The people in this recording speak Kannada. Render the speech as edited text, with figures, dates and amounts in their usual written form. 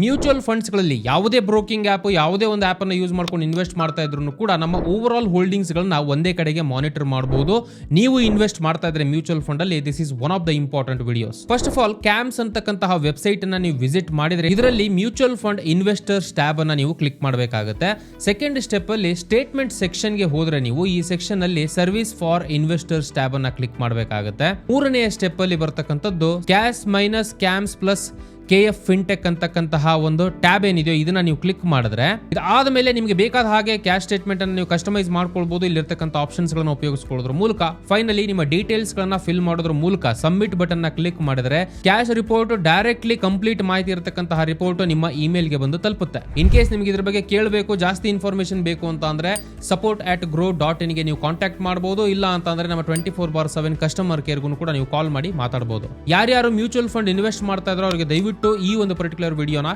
ಮ್ಯೂಚುವಲ್ ಫಂಡ್ಸ್ ಗಳಲ್ಲಿ ಯಾವುದೇ ಬ್ರೋಕಿಂಗ್ ಆಪ್ ಯಾವುದೇ ಒಂದು ಆಪ್ ಅನ್ನು ಯೂಸ್ ಮಾಡ್ಕೊಂಡು ಇನ್ವೆಸ್ಟ್ ಮಾಡ್ತಾ ಇದ್ರು ಕೂಡ ನಮ್ಮ ಓವರ್ ಆಲ್ ಹೋಲ್ಡಿಂಗ್ಸ್ ಗಳನ್ನ ಒಂದೇ ಕಡೆಗೆ ಮಾನಿಟರ್ ಮಾಡಬಹುದು. ನೀವು ಇನ್ವೆಸ್ಟ್ ಮಾಡ್ತಾ ಇದ್ರೆ ಮ್ಯೂಚುವಲ್ ಫಂಡ್ ಅಲ್ಲಿ this is one of the important videos. First of all CAMS ಅಂತಕ್ಕಂತಹ ವೆಬ್ಸೈಟ್ ಅನ್ನ ನೀವು ವಿಸಿಟ್ ಮಾಡಿದ್ರೆ ಇದರಲ್ಲಿ ಮ್ಯೂಚುವಲ್ ಫಂಡ್ ಇನ್ವೆಸ್ಟರ್ಸ್ ಟ್ಯಾಬ್ ಅನ್ನ ನೀವು ಕ್ಲಿಕ್ ಮಾಡಬೇಕಾಗುತ್ತೆ. ಸೆಕೆಂಡ್ ಸ್ಟೆಪ್ ಅಲ್ಲಿ ಸ್ಟೇಟ್ಮೆಂಟ್ ಸೆಕ್ಷನ್ ಗೆ ಹೋದ್ರೆ ನೀವು ಈ ಸೆಕ್ಷನ್ ಅಲ್ಲಿ ಸರ್ವಿಸ್ ಫಾರ್ ಇನ್ವೆಸ್ಟರ್ಸ್ ಟ್ಯಾಬ್ ಅನ್ನ ಕ್ಲಿಕ್ ಮಾಡಬೇಕಾಗುತ್ತೆ. ಮೂರನೆಯ ಸ್ಟೆಪ್ ಅಲ್ಲಿ ಬರ್ತಕ್ಕಂಥದ್ದು cash minus CAMS plus KF fintech ಅಂತಕ್ಕಂತಹ ಒಂದು ಟ್ಯಾಬ್ ಏನಿದೆಯೋ ಇದನ್ನ ನೀವು ಕ್ಲಿಕ್ ಮಾಡಿದ್ರೆ ಇದಾದ ಮೇಲೆ ನಿಮಗೆ ಬೇಕಾದ ಹಾಗೆ ಕ್ಯಾಶ್ ಸ್ಟೇಟ್ಮೆಂಟ್ ಅನ್ನು ನೀವು ಕಸ್ಟಮೈಸ್ ಮಾಡ್ಕೊಳ್ಬಹುದು. ಇಲ್ಲಿರ್ತಕ್ಕಂಥ ಆಪ್ಷನ್ಸ್ ಗಳನ್ನ ಉಪಯೋಗಿಸಿಕೊಳ್ಳೋದ್ರ ಮೂಲಕ ಫೈನಲಿ ನಿಮ್ಮ ಡೀಟೇಲ್ಸ್ ಗಳನ್ನ ಫಿಲ್ ಮಾಡೋದ್ರ ಮೂಲಕ ಸಬ್ಮಿಟ್ ಬಟನ್ ನ ಕ್ಲಿಕ್ ಮಾಡಿದ್ರೆ ಕ್ಯಾಶ್ ರಿಪೋರ್ಟ್ ಡೈರೆಕ್ಟ್ಲಿ ಕಂಪ್ಲೀಟ್ ಮಾಹಿತಿ ಇರತಕ್ಕಂತಹ ರಿಪೋರ್ಟ್ ನಿಮ್ಮ ಇಮೇಲ್ ಗೆ ಬಂದು ತಲುಪುತ್ತೆ. ಇನ್ ಕೇಸ್ ನಿಮಗೆ ಇದ್ರ ಬಗ್ಗೆ ಕೇಳಬೇಕು, ಜಾಸ್ತಿ ಇನ್ಫಾರ್ಮೇಶನ್ ಬೇಕು ಅಂತ ಅಂದ್ರೆ support@grow.in ಗೆ ನೀವು ಕಾಂಟ್ಯಾಕ್ಟ್ ಮಾಡಬಹುದು. ಇಲ್ಲ ಅಂತ ಅಂದ್ರೆ ನಮ್ಮ 24/7 ಕಸ್ಟಮರ್ ಕೇರ್ ಗೂ ಕೂಡ ನೀವು ಕಾಲ್ ಮಾಡಿ ಮಾತಾಡಬಹುದು. ಯಾರ್ಯಾರು ಮ್ಯೂಚುವಲ್ ಫಂಡ್ ಇನ್ವೆಸ್ಟ್ ಮಾಡ್ತಾ ಇದ್ರೋ ಅವರಿಗೆ ದಯವಿಟ್ಟು ಈ ಒಂದು ಪರ್ಟಿಕ್ಯುಲರ್ ವಿಡಿಯೋನ